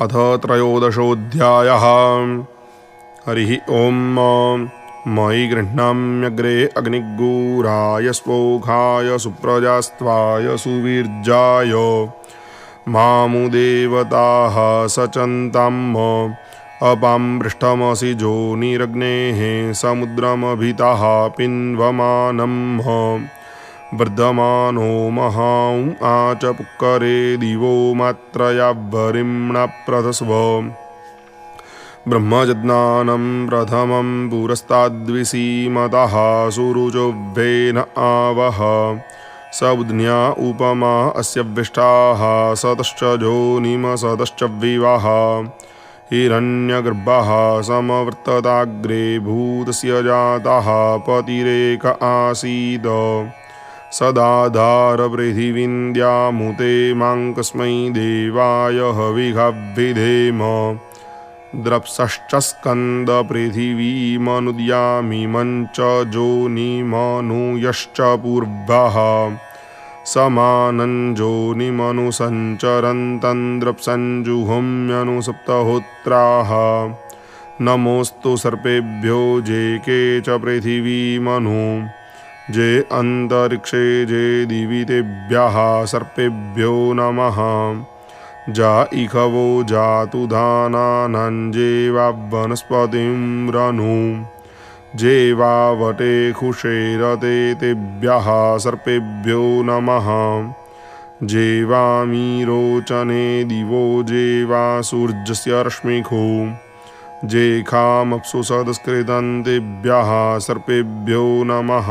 अथ त्रयोदशोऽध्यायः। हरिः ॐ। मयि गृह्णाम्यग्रे अग्निगूराय स्पोखाय सुप्रजास्त्वाय सुवीर्याय मामु देवताः सचन्ताम् अपां पृष्ठमसि जोनिरग्नेः समुद्रमभितः पिन्वमानम् वर्धमानो महां आच पुक्करे दिवो मात्रया वरिम्णा प्रथस्व ब्रह्मजज्ञानं प्रथमं पुरस्ताद्विसीमतः सुरुचोभ्येन आवह स बुध्न्या उपमा अस्य विष्टाः सतश्च जोनिमसतश्च विवाह हिरण्यगर्भः समवर्तताग्रे भूतस्य जातः पतिरेक आसीत् सदाधार पृथिवीन्द्यामुते मां कस्मै देवाय हविषाभिधेम द्रप्सश्च स्कन्द पृथिवीमनुद्यामि मञ्च जोनिमनुयश्च पूर्वः समानं जोनिमनुसञ्चरन्तं द्रप्सञ्जुहोम्यनुसप्तहोत्राः नमोऽस्तु सर्पेभ्यो जे के च पृथिवीमनु जे अंतरिक्षे जे दिवि तेभ्यः सर्पेभ्यो नमः। जा इखवो जातु धानानां जेवा वनस्पतिं रनु जेवा वटे खुशेरते तेभ्यः सर्पेभ्यो नमः। जेवामीरोचने दिवो जेवा सूर्यस्य रश्मिखु जेखामप्सु सदस्कृतं तेभ्यः सर्पेभ्यो नमः।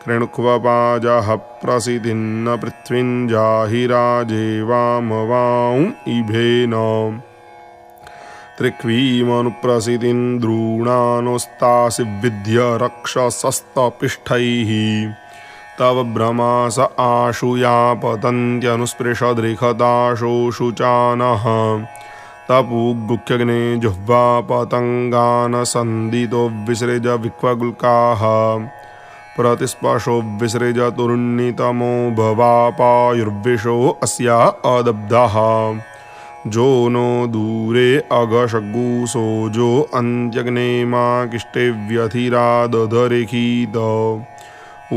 कृण्वपाजः प्रसिद्धिन्न पृथ्वीञ्जाहिराजेवामवां इभेन त्रिक्वीमनुप्रसिद्धिन्द्रूणानुस्तासि विद्य रक्षसस्तपिष्ठैः तव भ्रमास आशुया पतन्त्यनुस्पृशदृखदाशो शुचानः तपुगुख्यग्ने जुह्वा पतंगान संदितो विसृज विक्वगुल्काः प्रतिस्पर्शो विसृज तुरुन्नितमो भवापायुर्विशो अस्या अदब्धः जो नो दूरे अघशगुसो जो अन्त्यग्ने मा किष्टे व्यथिरादधरेखीत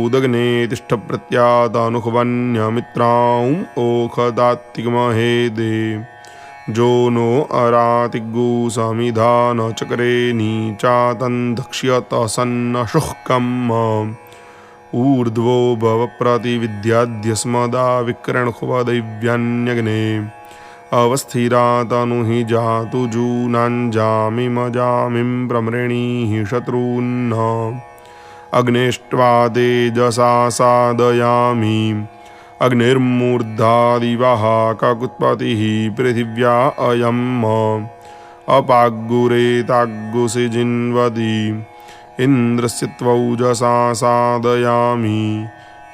उदग्ने तिष्ठ प्रत्यातनुह्वन्यमित्रां ओखदात्तिकमहेदे जो नो अरातिगु समिधान चक्रे नीचातं धक्ष्यत सन्न शुष्कम् ऊर्ध्वो भव प्रतिविद्याद्यस्मदा विक्रणुह्वदैव्यान्यग्ने अवस्थिरा तनु हि जातु जूनाञ्जामिमजामिं प्रमृणीः शत्रून् अग्नेष्ट्वा तेजसा सादयामि अग्निर्मूर्धादिवः ककुत्पतिः पृथिव्या अयम् अपाग्गुरेताग्गुसि जिन्वति इन्द्रस्य त्वौजसा सादयामि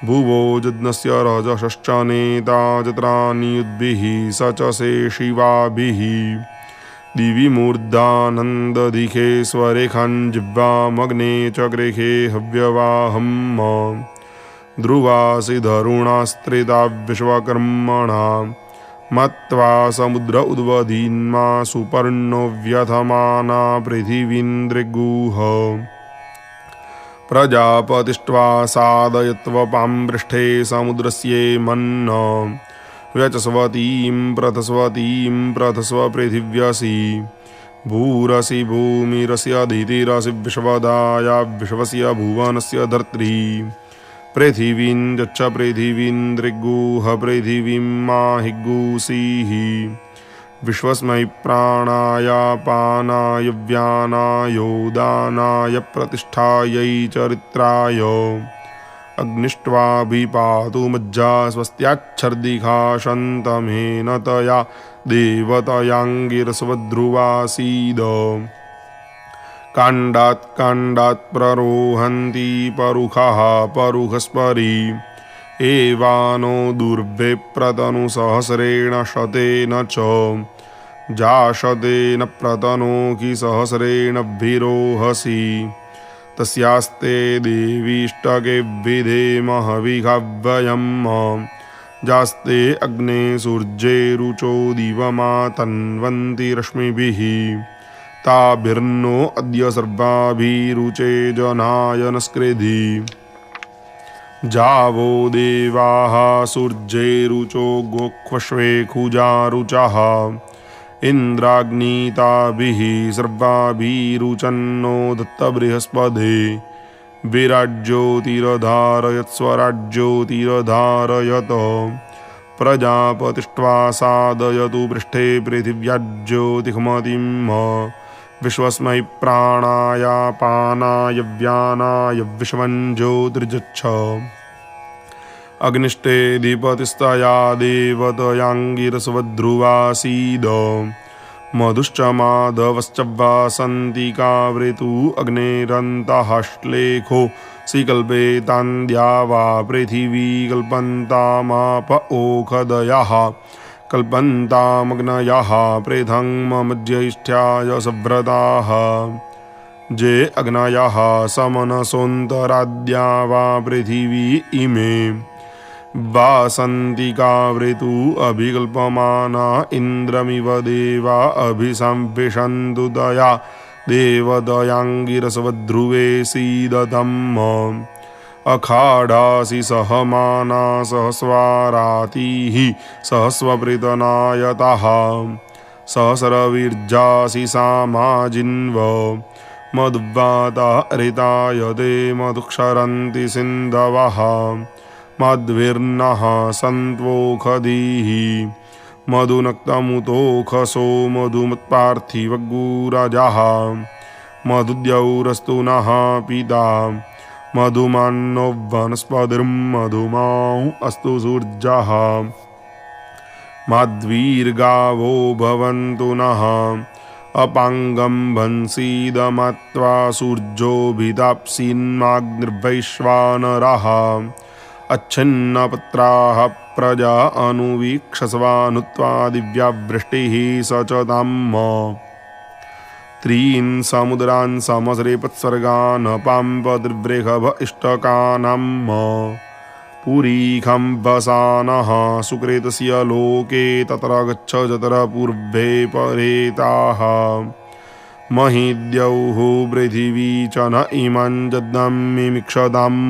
भुवो यज्ञस्य रजसश्च नेता जत्रानियुद्भिः स च से शिवाभिः दिवि मूर्धानन्ददिखेश्वरेखान् जिह्वामग्ने च गृहे हव्यवाहम् ध्रुवासि धरुणास्त्रिता विश्वकर्मणा मत्वा समुद्र उद्वधीन्मा सुपर्णो व्यथमाना पृथिवीन्द्रिगुः प्रजापतिष्ट्वा सादयत्वपां पृष्ठे समुद्रस्येमन्न व्यचस्वतीं प्रथस्व पृथिव्यसि भूरसि भूमिरस्य दितिरसि विश्वदाया विश्वस्य भुवनस्य धर्त्री पृथिवीं यच्च पृथिवीन्द्रिगुः पृथिवीं माहिगुषीः विश्वस्मै प्राणाय पानाय व्यानाय दानाय प्रतिष्ठायै चरित्राय अग्निष्ट्वाभिपातु मज्जा स्वस्त्याच्छर्दिखाशन्तमेन तया देवतयांगिरस्वध्रुवासीद काण्डात् काण्डात् प्ररोहन्ति परुखः परुखस्परि एवानो दुर्भे प्रतनुसहस्रेण शतेन च जाशतेन प्रतनो कि सहस्रेण विरोहसि तस्यास्ते देवीष्टके विधेमः विघव्ययम् जास्ते अग्ने सूर्ये रुचो दिवमा तन्वन्ति रश्मिभिः ताभिर्नो अद्य सर्वाभिरुचे जनाय नस्कृधि जावो देवाः सूर्ये रुचो गोक्ष्वे खुजारुचः इन्द्राग्नीताभिः सर्वाभिरुचन्नो दत्त बृहस्पते विराज्योतिरधारयत् स्वराज्योतिरधारयत प्रजापतिष्ट्वा सादयतु पृष्ठे पृथिव्याज्योतिखमतिं विश्वस्मै प्राणाय पानाय व्यानाय विश्वं ज्योतिर्यच्छ अग्निष्टेऽधिपतिस्तया देवतयांगिरसवध्रुवासीद मधुश्च माधवश्च वासन्ति कावृतु अग्नेरन्तः श्लेखो कल्पेतान्द्या वा पृथिवी कल्पन्तामाप ओषधयः कल्पन्तामग्नयः पृथङ्मज्यैष्ठ्याय सव्रताः जे अग्नयः समनसोऽन्तराद्या वा पृथिवी इमे वासन्ति कावृतु अभिकल्पमाना इन्द्रमिव देवा अभिसंविशन्तु दया देवदयांगिरसवध्रुवे सीदतम् अखाडासि सहमाना सहस्वारातिः सहस्वपृतनायतः सहस्रवीर्जासि सामाजिन्व मधुवाता ऋतायते मधुक्षरन्ति सिन्धवः मध्विर्नः सन्त्वोषधीः मधुनक्तमुतोषसो मधुमत्पार्थिवगुरजः मधुद्यौरस्तु नः पिता मधुमान्नो वनस्पतिर्मधुमाः अस्तु सूर्यः माध्वीर्गावो भवन्तु नः अपाङ्गं भंसीदमत्वा सूर्योभिताप्सीन्माग्निर्वैश्वानरः अच्छिन्नपत्राः प्रजा अनुवीक्षस्वानुत्वा दिव्यावृष्टिः स च ताम् त्रीन् समुद्रान् समसृपत्सर्गान् पाम्पतिर्वृषभ इष्टकानाम् पुरीखं वसानः सुकृतस्य लोके तत्र गच्छ जतर पूर्वे परेताः महीद्यौः पृथिवी च न इमं जज्ञमिमिक्षताम्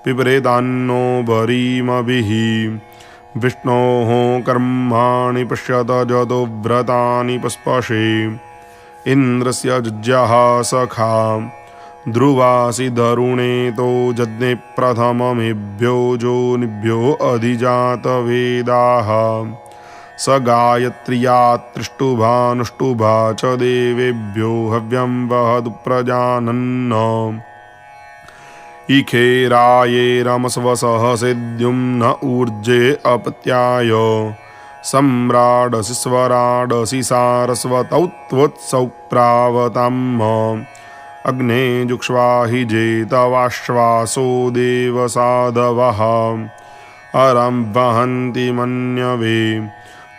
पिपरेतान्नो भरीमभिः विष्णोः कर्माणि पश्यत जतो व्रतानि पस्पशे इन्द्रस्य जुज्यः सखा ध्रुवासि धरुणेतो जज्ञे प्रथममेभ्यो जोनिभ्यो अधिजातवेदाः स गायत्र्या त्रिष्टुभानुष्टुभा च देवेभ्यो हव्यं वहतु प्रजानन् इखेरायेरमस्वसः सेद्युम्न ऊर्जे अपत्याय सम्राडसि स्वराडसि सारस्वतौ त्वत्सौ प्रावतम् अग्ने जुक्ष्वाहि जेतवाश्वासो देवसाधवः अरं वहन्ति मन्यवे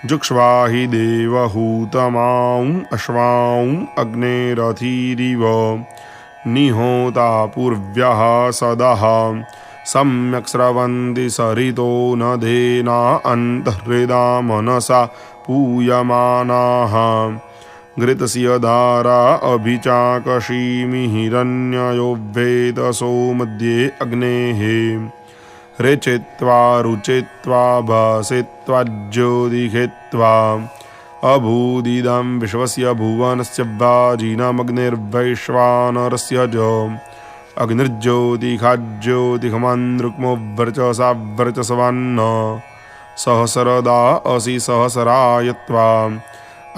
जुक्ष्वाहि देवहूतमां अश्वां अग्नेरथिरिव निहोता पूर्व्यः सदः सम्यक् स्रवन्ति सरितो नदेना अन्तर्हृदा मनसा पूयमानाः घृतस्य धारा अभिचाकशीमि हिरण्ययो वेदसो मध्ये अग्नेः ऋचित्वा रुचित्वा भासित्वा ज्योतिषित्वा अभूदिदं विश्वस्य भुवनस्य वाजिनमग्निर्वैश्वानरस्य च अग्निर्ज्योतिषाज्योतिषमन्दृक्मो वर्चसा वर्चस्वन्न सहस्रदा असि सहस्रायत्वा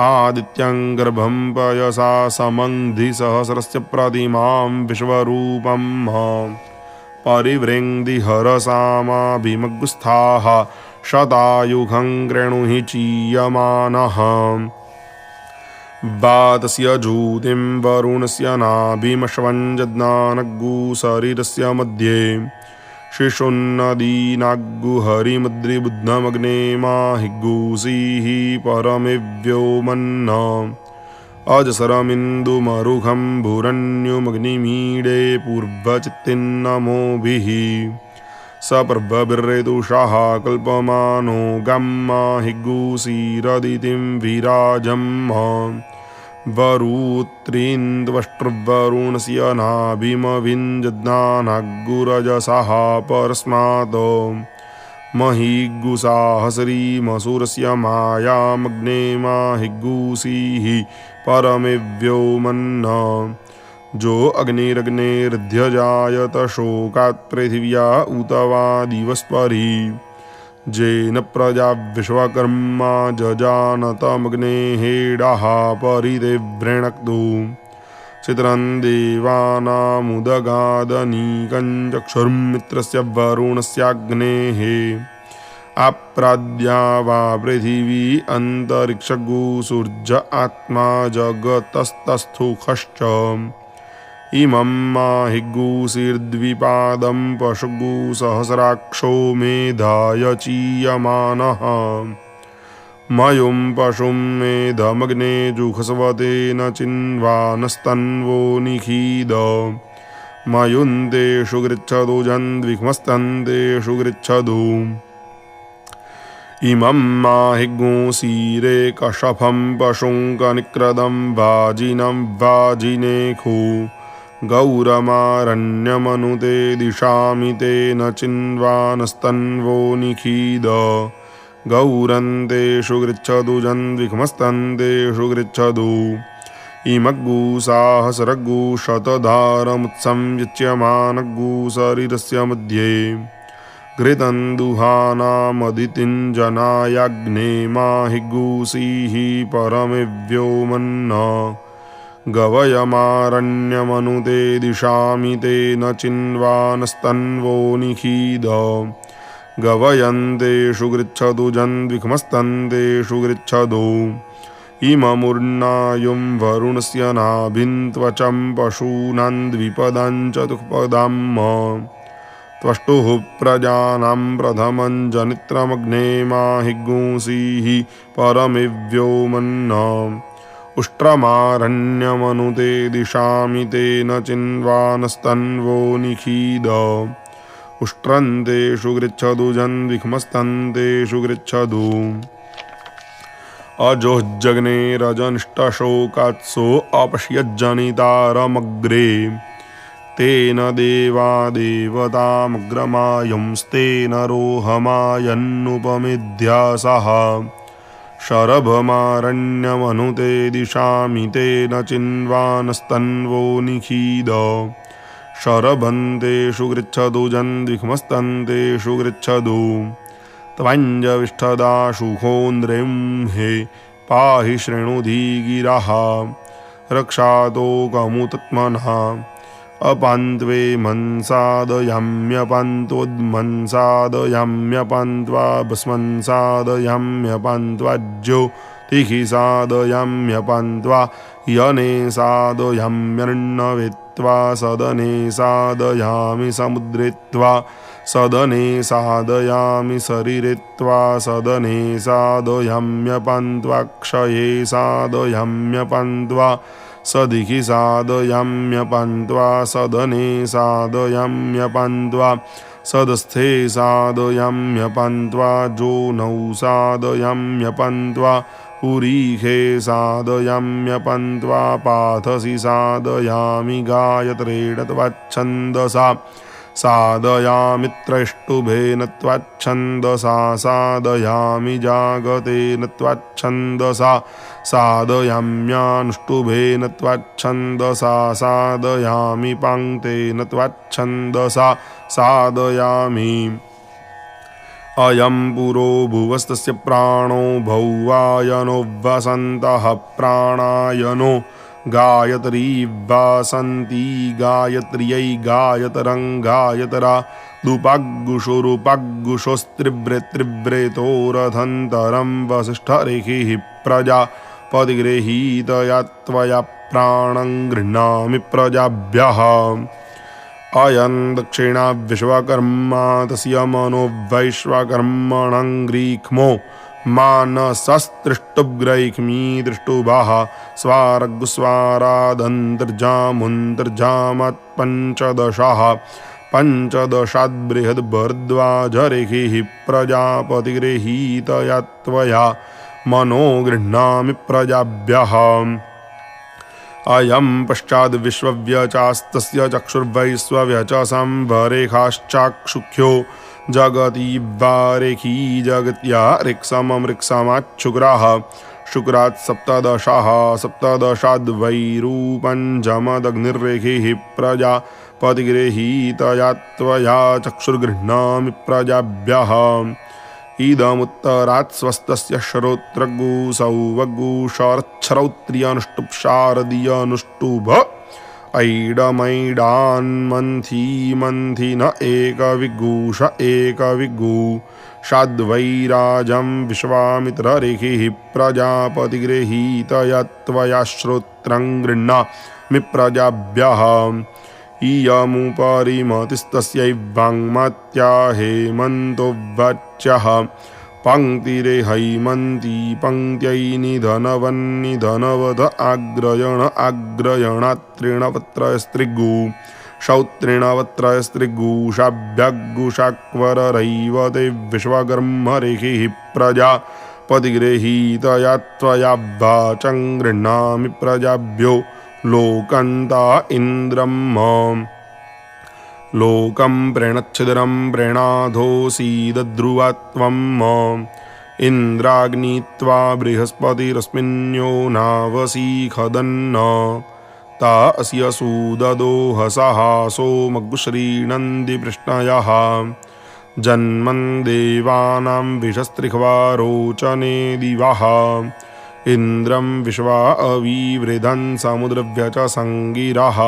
आदित्यं गर्भं पयसा समङ्धि सहस्रस्य प्रतिमां विश्वरूपं परिवृङ्धि हरसामाभिमग्स्थाः शतायुखं कृणुहि चीयमानः वातस्य ज्योतिं वरुणस्य नाभिमश्वं जज्ञानग्गुशरीरस्य मध्ये शिशुन्नदीनाग्गुहरिमुद्रिबुद्धमग्ने माहिगुषीः परमेव्योमन्न अजसरमिन्दुमरुखं भूरन्युमग्निमीडे पूर्वचित्तिन्नमोभिः सपर्वभिर्रेतुषः कल्पमानो गम्मा हिग्गुसीरदितिं विराजम् वरुत्रीन्द्वष्ट्रुवरुणस्य नाभिमविञ्जज्ञानाग्गुरजसः परस्मात् महिग्गुसाहस्रीमसुरस्य मायामग्ने माहिग्गुसीः परमेव्योमन्न जो अग्निरग्नेरध्यजायत शोकात् पृथिव्या उत वा दिवस्परि जेन प्रजा विश्वकर्मा जजानतमग्ने हेडाः परिते वृणक्तु चित्रं देवानामुदगादनीकं चक्षुर्मित्रस्य वरुणस्याग्नेः आप्राद्या वा पृथिवी अन्तरिक्षगु सूर्य आत्मा जगतस्तस्थुखश्च इमं माहिग्गुसीर्द्विपादं पशुगु सहस्राक्षो मेधाय चीयमानः मयुं पशुं मेधमग्ने जुहस्वतेन चिन्वानस्तन्वो निखीद मयुन्तेषु गृच्छतु जन्द्विक्मस्तन्तेषु गृच्छतु इमं माहिग्गुसीरे कशफं पशुं कनिक्रदं वाजिनं वाजिनेखु गौरमारण्यमनुते दिशामि तेन चिन्वानस्तन्वो निखीद गौरन्तेषु गृच्छतु जन्द्विक्मस्तन्तेषु गृच्छतु इमग्गुसाहस्रग्गु शतधारमुत्सं यच्यमानग्गु शरीरस्य मध्ये घृतं दुहानामदितिञ्जनायाग्ने माहिग्गुसीः परमेव्योमन्न गवयमारण्यमनुते दिशामि तेन चिन्वानस्तन्वो निखीद गवयन्तेषु गृच्छतु जन्द्विक्मस्तन्तेषु गृच्छतु इममुर्नायुं वरुणस्य नाभिं त्वचं पशूनां द्विपदं चतुष्पदम् त्वष्टुः प्रजानां प्रथमं जनित्रमग्ने माहिग्गुसीः परमेव्योमन्न उष्ट्रमारण्यमनुते दिशामि तेन चिन्वानस्तन्वो निखीद उष्ट्रन्तेषु गृच्छतु जन्द्विक्मस्तन्तेषु गृच्छतु अजोज्जग्ने रजनिष्टशोकात्सो अपश्यज्जनितारमग्रे तेन देवा देवतामग्रमायंस्तेन रोहमायन्नुपमेध्यासः शरभमारण्यमनुते दिशामि तेन चिन्वानस्तन्वो निखीद शरभन्तेषु गृच्छतु जन्द्विक्मस्तन्तेषु गृच्छतु त्वञ्जविष्ठदाशुखोन्द्रिं हे पाहि शृणुधिगिरः रक्षातोकमुत्मनः अपान्त्वे मनसादयाम्यपान्तोद्मनसादयाम्यपान्त्वा भस्मन्सादयाम्यपान्त्वाज्योतिः सादयाम्यपान्त्वा यने सादयाम्यर्णवेत्त्वा सदने सादयामि समुद्रेत्वा सदने सादयामि शरीरेत्वा सदने सादयाम्यपान्त्वा क्षये सादयाम्यपान्त्वा सदिखि सादयाम्यपान्त्वा सदने सादयाम्यपान्त्वा सदस्थे सादयाम्यपान्त्वा जोनौ सादयाम्यपान्त्वा पुरीखे सादयाम्यपान्त्वा पाथसि सादयामि गायत्रेण त्वच्छन्दसा सादयामि त्रष्टुभेन त्वच्छन्दसा सादयामि जागतेन त्वच्छन्दसा सादयाम्यानुष्टुभेन त्वच्छन्दसा सादयामि पाङ्क्तेन त्वच्छन्दसा सादयामि अयं पुरो भुवस्तस्य प्राणो भौवायनो वसन्तः प्राणायनो गायत्री वासन्ती गायत्र्यै गायतरं गायतरा दुपाग्गुषोरुपाग्गुषोस्त्रिव्रेत्रिव्रेतोरथन्तरं वसिष्ठरेखिः प्रजापतिगृहीतया त्वया प्राणं गृह्णामि प्रजाभ्यः अयं दक्षिणा विश्वकर्मा तस्य मनो वैश्वकर्मणं ग्रीक्ष्मो मानसस्तृष्टुग्रैक्मी दृष्टुभाः स्वारगुस्वारादन्तर्जामुन्तर्जामत्पञ्चदशः पञ्चदशाद्बृहद्भरद्वाजरेखिः प्रजापतिगृहीतया त्वया मनो गृह्णामि प्रजाभ्यः अयं पश्चाद्विश्वव्यचास्तस्य चक्षुर्वैश्वव्यचसंभरेखाश्चाक्षुख्यो जगति वारेखी जगत्या ऋक्सममृक्समाच्छुक्राः शुक्रात् सप्तदशाः सप्तदशाद्वैरूपञ्जमदग्निर्रेखिः प्रजापतिगृहीतया त्वया चक्षुर्गृह्णामि प्रजाभ्यः इदमुत्तरात् स्वस्तस्य श्रोत्रगुसौवगुषार्च्छरौत्रियनुष्टुप् ऐडमैडान्मन्थी मन्थि न एकविगूष एकविगू षाद्वैराजं विश्वामित्ररेखिः प्रजापतिगृहीतया त्वया श्रोत्रं गृह्णामि प्रजाभ्यः इयमुपरिमतिस्तस्यै वाङ्मत्या हेमन्तो वाच्यः पंक्तिरे हैमन्ती पंक्त्यै निधनवन्निधनवद आग्रयण आग्रयणात्रिणवत्रयस्त्रिगु शौत्रिणवत्रयस्त्रिगुषाभ्यगुषाक्वररैव ते विश्वकर्मरेखिः प्रजापतिगृहीतया त्वया वाचं गृह्णामि प्रजाभ्यो लोकन्ता इन्द्रम् लोकं प्रणच्छिदरं प्रेणाधोऽसीदध्रुवा त्वम् इन्द्राग्नित्वा बृहस्पतिरस्मिन्यो नावसीखदन्न ता अस्य सुददो हसहासो मग्गुश्रीणन्ति पृष्णयः जन्मन् देवानां विषस्त्रिह्वा रोचने दिवः इन्द्रं विश्वा अविवृधन् समुद्रव्यचसङ्गिरः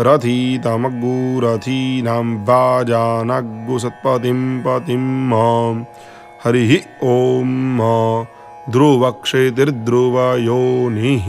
रथितमग्गुरथीनां वाजानग्गुसत्पतिं पतिं हरिः ॐ ध्रुवक्षेतिर्ध्रुवयोनिः।